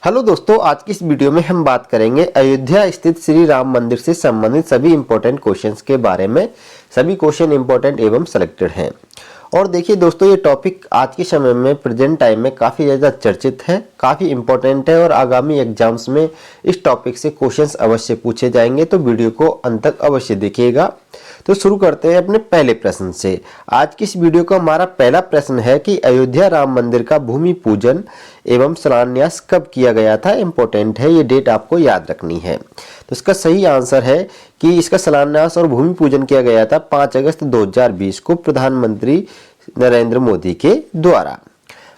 Hello दोस्तों, आज की इस वीडियो में हम बात करेंगे अयोध्या स्थित श्री राम मंदिर से संबंधित सभी इंपॉर्टेंट क्वेश्चंस के बारे में। सभी क्वेश्चन इंपॉर्टेंट एवं सिलेक्टेड हैं। और देखिए दोस्तों, ये टॉपिक आज के समय में प्रेजेंट टाइम में काफ़ी ज़्यादा चर्चित है, काफ़ी इंपॉर्टेंट है और आगामी एग्जाम्स में इस टॉपिक से क्वेश्चंस अवश्य पूछे जाएंगे, तो वीडियो को अंत तक अवश्य देखिएगा। तो शुरू करते हैं अपने पहले प्रश्न से। आज की इस वीडियो का हमारा पहला प्रश्न है कि अयोध्या राम मंदिर का भूमि पूजन एवं शिलान्यास कब किया गया था। इंपॉर्टेंट है, ये डेट आपको याद रखनी है। तो इसका सही आंसर है कि इसका शिलान्यास और भूमि पूजन किया गया था 5 अगस्त 2020 को प्रधानमंत्री नरेंद्र मोदी के द्वारा।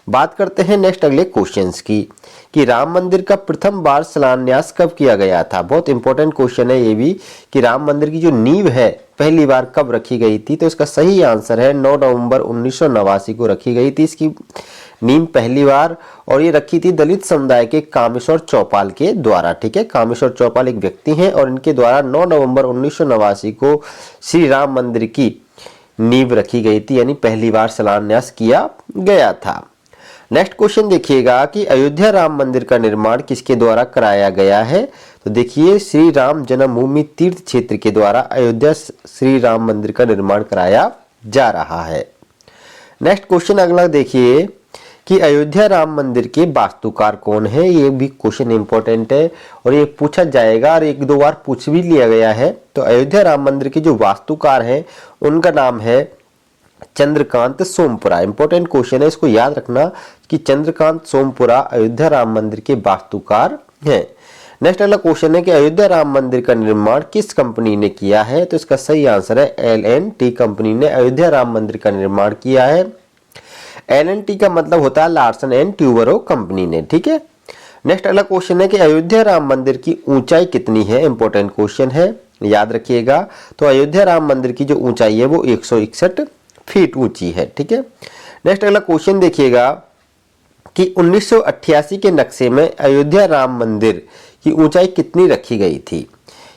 बात करते हैं नेक्स्ट अगले क्वेश्चंस की कि राम मंदिर का प्रथम बार शिलान्यास कब किया गया था। बहुत इंपॉर्टेंट क्वेश्चन है ये भी कि राम मंदिर की जो नींव है पहली बार कब रखी गई थी। तो इसका सही आंसर है 9 नवंबर 1989 को रखी गई थी इसकी नींव पहली बार, और ये रखी थी दलित समुदाय के कामेश्वर चौपाल के द्वारा। ठीक है, कामेश्वर चौपाल एक व्यक्ति हैं और इनके द्वारा 9 नवंबर 1989 को श्री राम मंदिर की नींव रखी गई थी, यानी पहली बार शिलान्यास किया गया था। नेक्स्ट क्वेश्चन देखिएगा कि अयोध्या राम मंदिर का निर्माण किसके द्वारा कराया गया है। तो देखिए, श्री राम जन्मभूमि तीर्थ क्षेत्र के द्वारा अयोध्या श्री राम मंदिर का निर्माण कराया जा रहा है। नेक्स्ट क्वेश्चन अगला देखिए कि अयोध्या राम मंदिर के वास्तुकार कौन है। ये भी क्वेश्चन इंपॉर्टेंट है और ये पूछा जाएगा और एक दो बार पूछ भी लिया गया है। तो अयोध्या राम मंदिर के जो वास्तुकार हैं उनका नाम है चंद्रकांत सोमपुरा। इंपॉर्टेंट क्वेश्चन है, इसको याद रखना कि चंद्रकांत सोमपुरा अयोध्या राम मंदिर के वास्तुकार हैं। नेक्स्ट अगला क्वेश्चन है कि अयोध्या राम मंदिर का निर्माण किस कंपनी ने किया है। तो इसका सही आंसर है L&T कंपनी ने अयोध्या राम मंदिर का निर्माण किया है। L&T का मतलब होता है लार्सन एंड ट्यूबरो कंपनी ने। ठीक है, नेक्स्ट अगला क्वेश्चन है कि अयोध्या राम मंदिर की ऊंचाई कितनी है। इंपॉर्टेंट क्वेश्चन है, याद रखिएगा। तो अयोध्या राम मंदिर की जो ऊंचाई है वो 161 फीट ऊंची है। ठीक है, नेक्स्ट अगला क्वेश्चन देखिएगा कि 1988 के नक्शे में अयोध्या राम मंदिर की ऊंचाई कितनी रखी गई थी।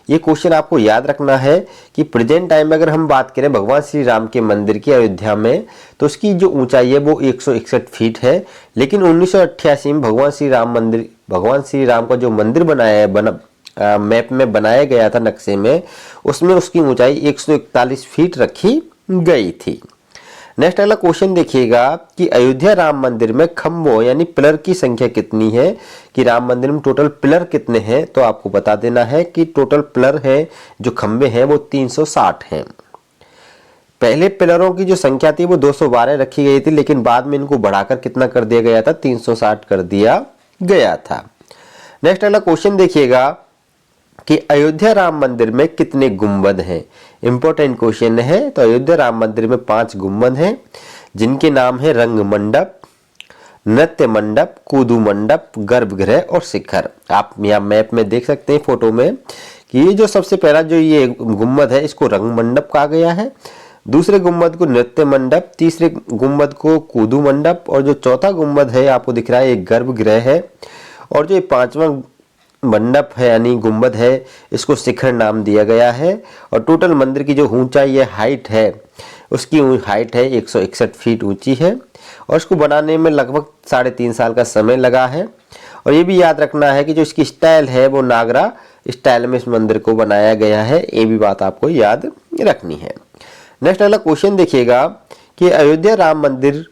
ये क्वेश्चन आपको याद रखना है कि प्रेजेंट टाइम में अगर हम बात करें भगवान श्री राम के मंदिर की अयोध्या में, तो उसकी जो ऊंचाई है वो 161 फीट है। लेकिन 1988 में भगवान श्री राम का जो मंदिर बनाया है मैप में बनाया गया था नक्शे में, उसमें उसकी ऊंचाई 141 फीट रखी गई थी। नेक्स्ट अगला क्वेश्चन देखिएगा कि अयोध्या राम मंदिर में खंभों यानी पिलर की संख्या कितनी है। कि राम मंदिर में टोटल पिलर कितने हैं, तो आपको बता देना है कि टोटल पिलर है जो खंभे हैं वो 360 हैं। पहले पिलरों की जो संख्या थी वो 212 रखी गई थी, लेकिन बाद में इनको बढ़ाकर कितना कर दिया गया था, 360 कर दिया गया था। नेक्स्ट अगला क्वेश्चन देखिएगा कि अयोध्या राम मंदिर में कितने गुंबद हैं। इंपॉर्टेंट क्वेश्चन है। तो अयोध्या राम मंदिर में 5 गुंबद हैं, जिनके नाम है रंग मंडप, नृत्य मंडप, कूदू मंडप, गर्भगृह और शिखर। आप यहाँ मैप में देख सकते हैं फोटो में कि ये जो सबसे पहला जो ये गुंबद है इसको रंग मंडप कहा गया है, दूसरे गुंबद को नृत्य मंडप, तीसरे गुंबद को कूदू मंडप, और जो चौथा गुंबद है आपको दिख रहा है एक गर्भगृह है, और जो 5वां मंडप है यानी गुंबद है इसको शिखर नाम दिया गया है। और टोटल मंदिर की जो ऊंचाई है, हाइट है, उसकी हाइट है 161 फीट ऊंची है, और इसको बनाने में लगभग 3.5 साल का समय लगा है। और ये भी याद रखना है कि जो इसकी स्टाइल है वो नागरा स्टाइल में इस मंदिर को बनाया गया है। ये भी बात आपको याद रखनी है। नेक्स्ट अगला क्वेश्चन देखिएगा कि अयोध्या राम मंदिर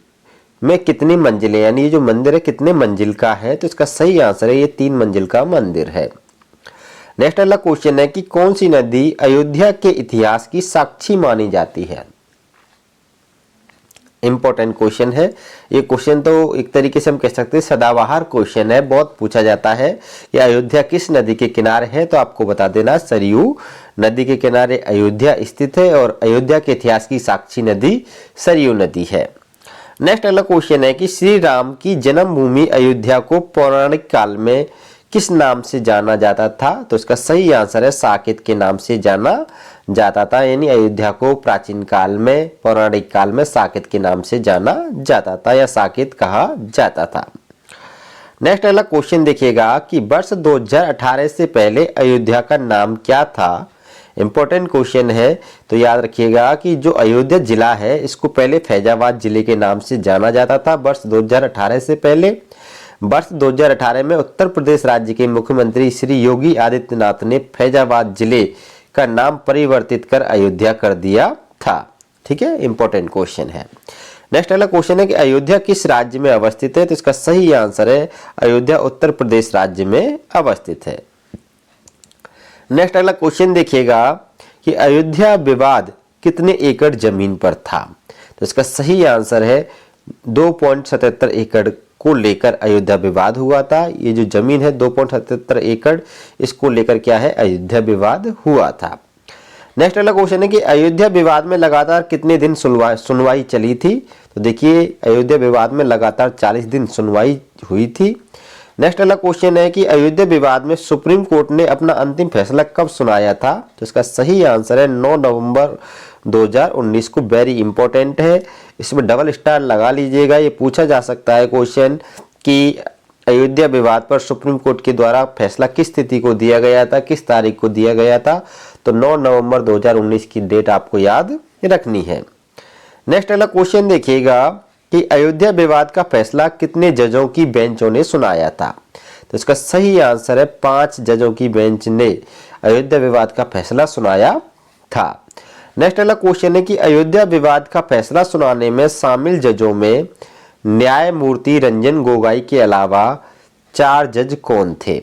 में कितनी मंजिलें, यानी ये जो मंदिर है कितने मंजिल का है। तो इसका सही आंसर है ये 3 मंजिल का मंदिर है। नेक्स्ट अगला क्वेश्चन है कि कौन सी नदी अयोध्या के इतिहास की साक्षी मानी जाती है। इंपॉर्टेंट क्वेश्चन है ये। क्वेश्चन तो एक तरीके से हम कह सकते हैं सदाबहार क्वेश्चन है, बहुत पूछा जाता है कि अयोध्या किस नदी के किनारे है। तो आपको बता देना सरयू नदी के किनारे अयोध्या स्थित है, और अयोध्या के इतिहास की साक्षी नदी सरयू नदी है। नेक्स्ट अगला क्वेश्चन है कि श्री राम की जन्मभूमि अयोध्या को पौराणिक काल में किस नाम से जाना जाता था। तो इसका सही आंसर है साकेत के नाम से जाना जाता था, यानी अयोध्या को प्राचीन काल में पौराणिक काल में साकेत के नाम से जाना जाता था या साकेत कहा जाता था। नेक्स्ट अगला क्वेश्चन देखिएगा कि वर्ष 2018 से पहले अयोध्या का नाम क्या था। इंपॉर्टेंट क्वेश्चन है, तो याद रखिएगा कि जो अयोध्या जिला है इसको पहले फैजाबाद जिले के नाम से जाना जाता था वर्ष 2018 से पहले। वर्ष 2018 में उत्तर प्रदेश राज्य के मुख्यमंत्री श्री योगी आदित्यनाथ ने फैजाबाद जिले का नाम परिवर्तित कर अयोध्या कर दिया था। ठीक है, इंपॉर्टेंट क्वेश्चन है। नेक्स्ट अगला क्वेश्चन है कि अयोध्या किस राज्य में अवस्थित है? तो इसका सही आंसर है अयोध्या उत्तर प्रदेश राज्य में अवस्थित है। नेक्स्ट अगला क्वेश्चन देखिएगा कि अयोध्या विवाद कितने एकड़ जमीन पर था? तो इसका सही आंसर है 2.77 एकड़ को लेकर अयोध्या विवाद हुआ था। ये जो जमीन है 2.77 एकड़, इसको लेकर क्या है, अयोध्या विवाद हुआ था। नेक्स्ट अगला क्वेश्चन है कि अयोध्या विवाद में लगातार कितने दिन सुनवाई चली थी? तो देखिए अयोध्या विवाद में लगातार 40 दिन सुनवाई हुई थी। नेक्स्ट अगला क्वेश्चन है कि अयोध्या विवाद में सुप्रीम कोर्ट ने अपना अंतिम फैसला कब सुनाया था? तो इसका सही आंसर है 9 नवंबर 2019 को। वेरी इंपॉर्टेंट है, इसमें डबल स्टार लगा लीजिएगा। ये पूछा जा सकता है क्वेश्चन कि अयोध्या विवाद पर सुप्रीम कोर्ट के द्वारा फैसला किस तिथि को दिया गया था, किस तारीख को दिया गया था? तो 9 नवंबर 2019 की डेट आपको याद रखनी है। नेक्स्ट अगला क्वेश्चन देखिएगा कि अयोध्या विवाद का फैसला कितने जजों की बेंचों ने सुनाया था? तो इसका सही आंसर है 5 जजों की बेंच ने अयोध्या विवाद का फैसला सुनाया था। नेक्स्ट अगला क्वेश्चन है कि अयोध्या विवाद का फैसला सुनाने में शामिल जजों में न्यायमूर्ति रंजन गोगोई के अलावा 4 जज कौन थे?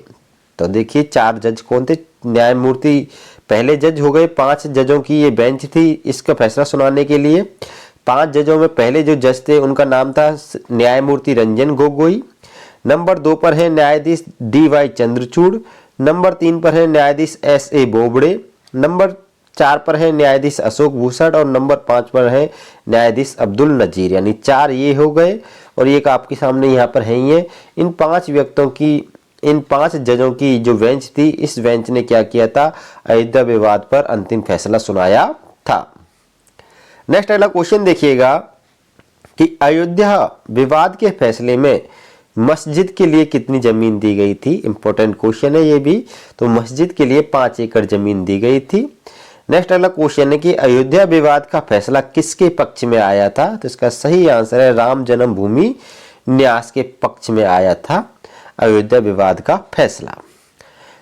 तो देखिए 4 जज कौन थे? न्यायमूर्ति पहले जज हो गए, 5 जजों की ये बेंच थी इसका फैसला सुनाने के लिए। 5 जजों में पहले जो जज थे उनका नाम था न्यायमूर्ति रंजन गोगोई। नंबर 2 पर है न्यायाधीश DY चंद्रचूड़। नंबर 3 पर है न्यायाधीश SA बोबड़े। नंबर 4 पर है न्यायाधीश अशोक भूषण और नंबर 5 पर है न्यायाधीश अब्दुल नजीर। यानी 4 ये हो गए और एक आपके सामने यहाँ पर है ही है। इन 5 व्यक्तियों की, इन 5 जजों की जो बेंच थी, इस बेंच ने क्या किया था, अयोध्या विवाद पर अंतिम फैसला सुनाया था। नेक्स्ट अगला क्वेश्चन देखिएगा कि अयोध्या विवाद के फैसले में मस्जिद के लिए कितनी जमीन दी गई थी? इंपॉर्टेंट क्वेश्चन है ये भी। तो मस्जिद के लिए 5 एकड़ जमीन दी गई थी। नेक्स्ट अगला क्वेश्चन है कि अयोध्या विवाद का फैसला किसके पक्ष में आया था? तो इसका सही आंसर है राम जन्मभूमि न्यास के पक्ष में आया था अयोध्या विवाद का फैसला।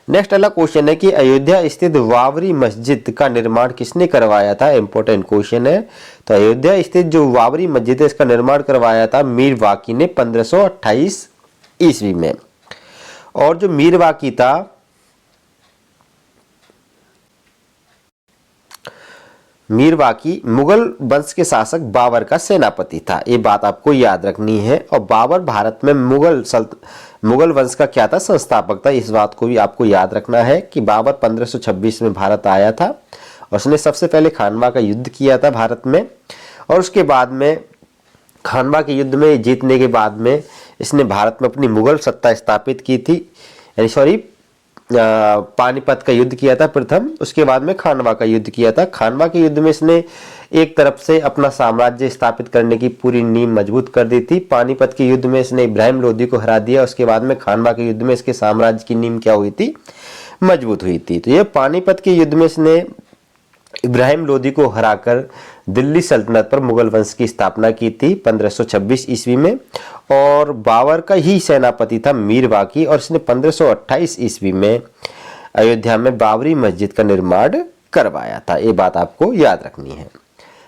नेक्स्ट अगला क्वेश्चन है कि अयोध्या स्थित बाबरी मस्जिद का निर्माण किसने करवाया था? इंपॉर्टेंट क्वेश्चन है। तो अयोध्या स्थित जो बाबरी मस्जिद है इसका निर्माण करवाया था मीर वाकी ने 1528 ईस्वी में। और जो मीर वाकी था, मीर वाकी मुगल वंश के शासक बाबर का सेनापति था। ये बात आपको याद रखनी है। और बाबर भारत में मुगल वंश का क्या था, संस्थापक था। इस बात को भी आपको याद रखना है कि बाबर 1526 में भारत आया था और उसने सबसे पहले खानवा का युद्ध किया था भारत में। और उसके बाद में खानवा के युद्ध में जीतने के बाद में इसने भारत में अपनी मुगल सत्ता स्थापित की थी। यानी सॉरी, पानीपत का युद्ध किया था प्रथम, उसके बाद में खानवा का युद्ध किया था। खानवा के युद्ध में इसने एक तरफ से अपना साम्राज्य स्थापित करने की पूरी नींव मजबूत कर दी थी। पानीपत के युद्ध में इसने इब्राहिम लोदी को हरा दिया। उसके बाद में खानवा के युद्ध में इसके साम्राज्य की नींव क्या हुई थी, मजबूत हुई थी। तो ये पानीपत के युद्ध में इसने इब्राहिम लोदी को हराकर दिल्ली सल्तनत पर मुगल वंश की स्थापना की थी 1526 ईस्वी में। और बाबर का ही सेनापति था मीर वाकी और इसने 1528 ईस्वी में अयोध्या में बाबरी मस्जिद का निर्माण करवाया था। ये बात आपको याद रखनी है।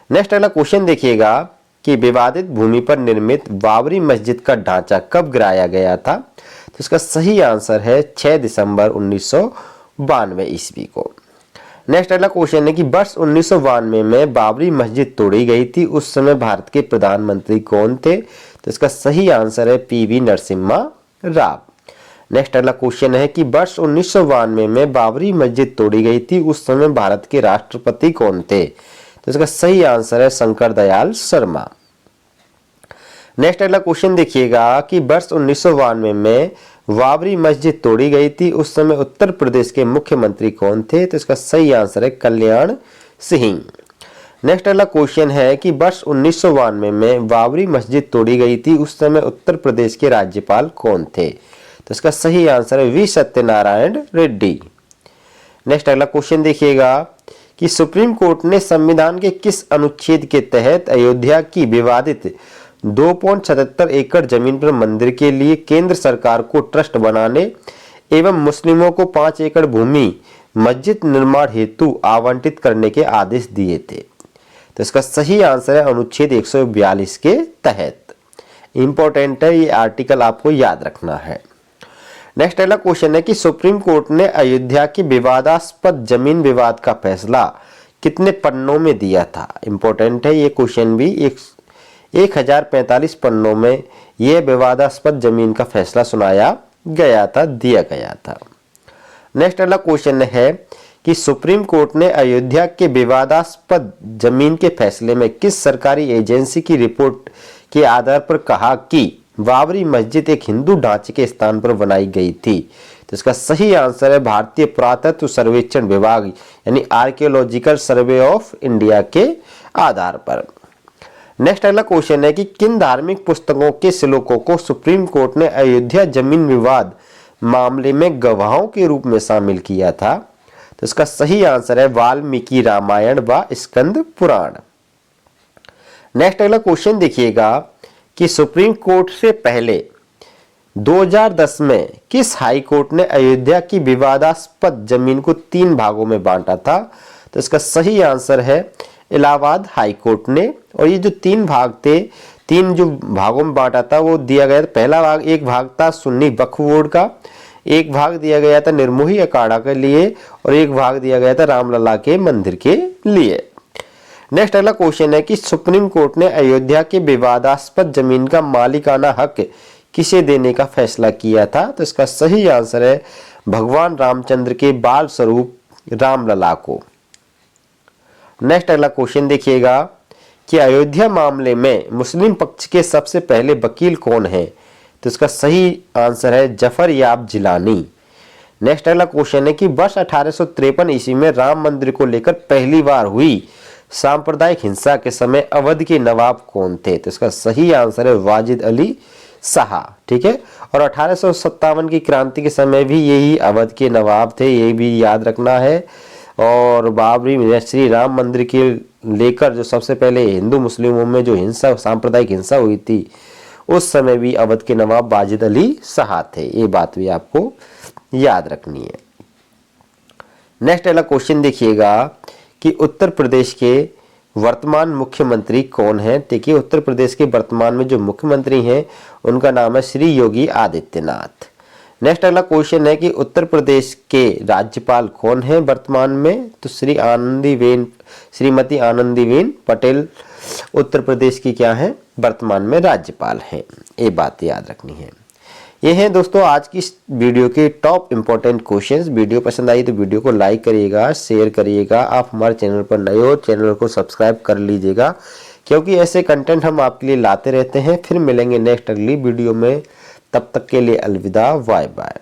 नेक्स्ट अगला क्वेश्चन देखिएगा कि विवादित भूमि पर निर्मित बाबरी मस्जिद का ढांचा कब गिराया गया था? तो इसका सही आंसर है 6 दिसंबर 1992 ईस्वी को। नेक्स्ट अगला क्वेश्चन है कि वर्ष 1992 में बाबरी मस्जिद तोड़ी गई थी, उस समय भारत के प्रधानमंत्री कौन थे? तो इसका सही आंसर है PV नरसिम्हा राव। नेक्स्ट अगला क्वेश्चन है कि वर्ष 1992 में बाबरी मस्जिद तोड़ी गई थी, उस समय भारत के राष्ट्रपति कौन थे? तो इसका सही आंसर है शंकर दयाल शर्मा। नेक्स्ट अगला क्वेश्चन देखिएगा कि वर्ष 1992 में बाबरी मस्जिद तोड़ी गई थी, उस समय उत्तर प्रदेश के मुख्यमंत्री कौन थे? तो इसका सही आंसर है कल्याण सिंह। नेक्स्ट अगला क्वेश्चन है कि वर्ष 1992 में बाबरी मस्जिद तोड़ी गई थी, उस समय उत्तर प्रदेश के राज्यपाल कौन थे? तो इसका सही आंसर है V सत्यनारायण रेड्डी। नेक्स्ट अगला क्वेश्चन देखिएगा कि सुप्रीम कोर्ट ने संविधान के किस अनुच्छेद के तहत अयोध्या की विवादित 2.77 एकड़ जमीन पर मंदिर के लिए केंद्र सरकार को ट्रस्ट बनाने एवं मुस्लिमों को 5 एकड़ भूमि मस्जिद निर्माण हेतु आवंटित करने के आदेश दिए थे। तो इसका सही आंसर है अनुच्छेद 142 के तहत। इंपॉर्टेंट है, ये आर्टिकल आपको याद रखना है। नेक्स्ट अगला क्वेश्चन है कि सुप्रीम कोर्ट ने अयोध्या की विवादास्पद जमीन विवाद का फैसला कितने पन्नों में दिया था। इंपॉर्टेंट है ये क्वेश्चन भी। 1045 पन्नों में यह विवादास्पद जमीन का फैसला सुनाया गया था, दिया गया था। नेक्स्ट अगला क्वेश्चन है कि सुप्रीम कोर्ट ने अयोध्या के विवादास्पद जमीन के फैसले में किस सरकारी एजेंसी की रिपोर्ट के आधार पर कहा कि बाबरी मस्जिद एक हिंदू ढांचे के स्थान पर बनाई गई थी। तो इसका सही आंसर है भारतीय पुरातत्व सर्वेक्षण विभाग यानी आर्कियोलॉजिकल सर्वे ऑफ इंडिया के आधार पर। नेक्स्ट अगला क्वेश्चन है कि किन धार्मिक पुस्तकों के श्लोकों को सुप्रीम कोर्ट ने अयोध्या जमीन विवाद मामले में गवाहों के रूप में शामिल किया था। तो इसका सही आंसर है वाल्मीकि रामायण व स्कंद पुराण। नेक्स्ट अगला क्वेश्चन देखिएगा कि सुप्रीम कोर्ट से पहले 2010 में किस हाई कोर्ट ने अयोध्या की विवादास्पद जमीन को 3 भागों में बांटा था। तो इसका सही आंसर है इलाहाबाद हाई कोर्ट ने। और ये जो 3 भाग थे, 3 जो भागों में बांटा था वो दिया गया था। पहला भाग, एक भाग था सुन्नी वक्फ बोर्ड का, एक भाग दिया गया था निर्मोही अखाड़ा के लिए और एक भाग दिया गया था रामलला के मंदिर के लिए। नेक्स्ट अगला क्वेश्चन है कि सुप्रीम कोर्ट ने अयोध्या के विवादास्पद जमीन का मालिकाना हक किसे देने का फैसला किया था। तो इसका सही आंसर है भगवान रामचंद्र के बाल स्वरूप रामलला को। नेक्स्ट अगला क्वेश्चन देखिएगा कि अयोध्या मामले में मुस्लिम पक्ष के सबसे पहले वकील कौन है। तो इसका सही आंसर है जफर याब जिलानी। नेक्स्ट अगला क्वेश्चन है कि वर्ष 1853 ईस्वी में राम मंदिर को लेकर पहली बार हुई सांप्रदायिक हिंसा के समय अवध के नवाब कौन थे। तो इसका सही आंसर है वाजिद अली शाह। ठीक है, और 1857 की क्रांति के समय भी यही अवध के नवाब थे, ये भी याद रखना है। और बाबरी श्री राम मंदिर के लेकर जो सबसे पहले हिंदू मुस्लिमों में जो हिंसा, सांप्रदायिक हिंसा हुई थी, उस समय भी अवध के नवाब वाजिद अली शाह थे। ये बात भी आपको याद रखनी है। नेक्स्ट अगला क्वेश्चन देखिएगा कि उत्तर प्रदेश के वर्तमान मुख्यमंत्री कौन है। देखिए उत्तर प्रदेश के वर्तमान में जो मुख्यमंत्री हैं उनका नाम है श्री योगी आदित्यनाथ। नेक्स्ट अगला क्वेश्चन है कि उत्तर प्रदेश के राज्यपाल कौन है वर्तमान में। तो श्रीमती आनंदीबेन पटेल उत्तर प्रदेश की क्या है वर्तमान में राज्यपाल हैं। ये बात याद रखनी है। ये हैं दोस्तों आज की वीडियो के टॉप इंपॉर्टेंट क्वेश्चंस। वीडियो पसंद आई तो वीडियो को लाइक करिएगा, शेयर करिएगा। आप हमारे चैनल पर नए हो, चैनल को सब्सक्राइब कर लीजिएगा क्योंकि ऐसे कंटेंट हम आपके लिए लाते रहते हैं। फिर मिलेंगे नेक्स्ट अगली वीडियो में, तब तक के लिए अलविदा, बाय बाय।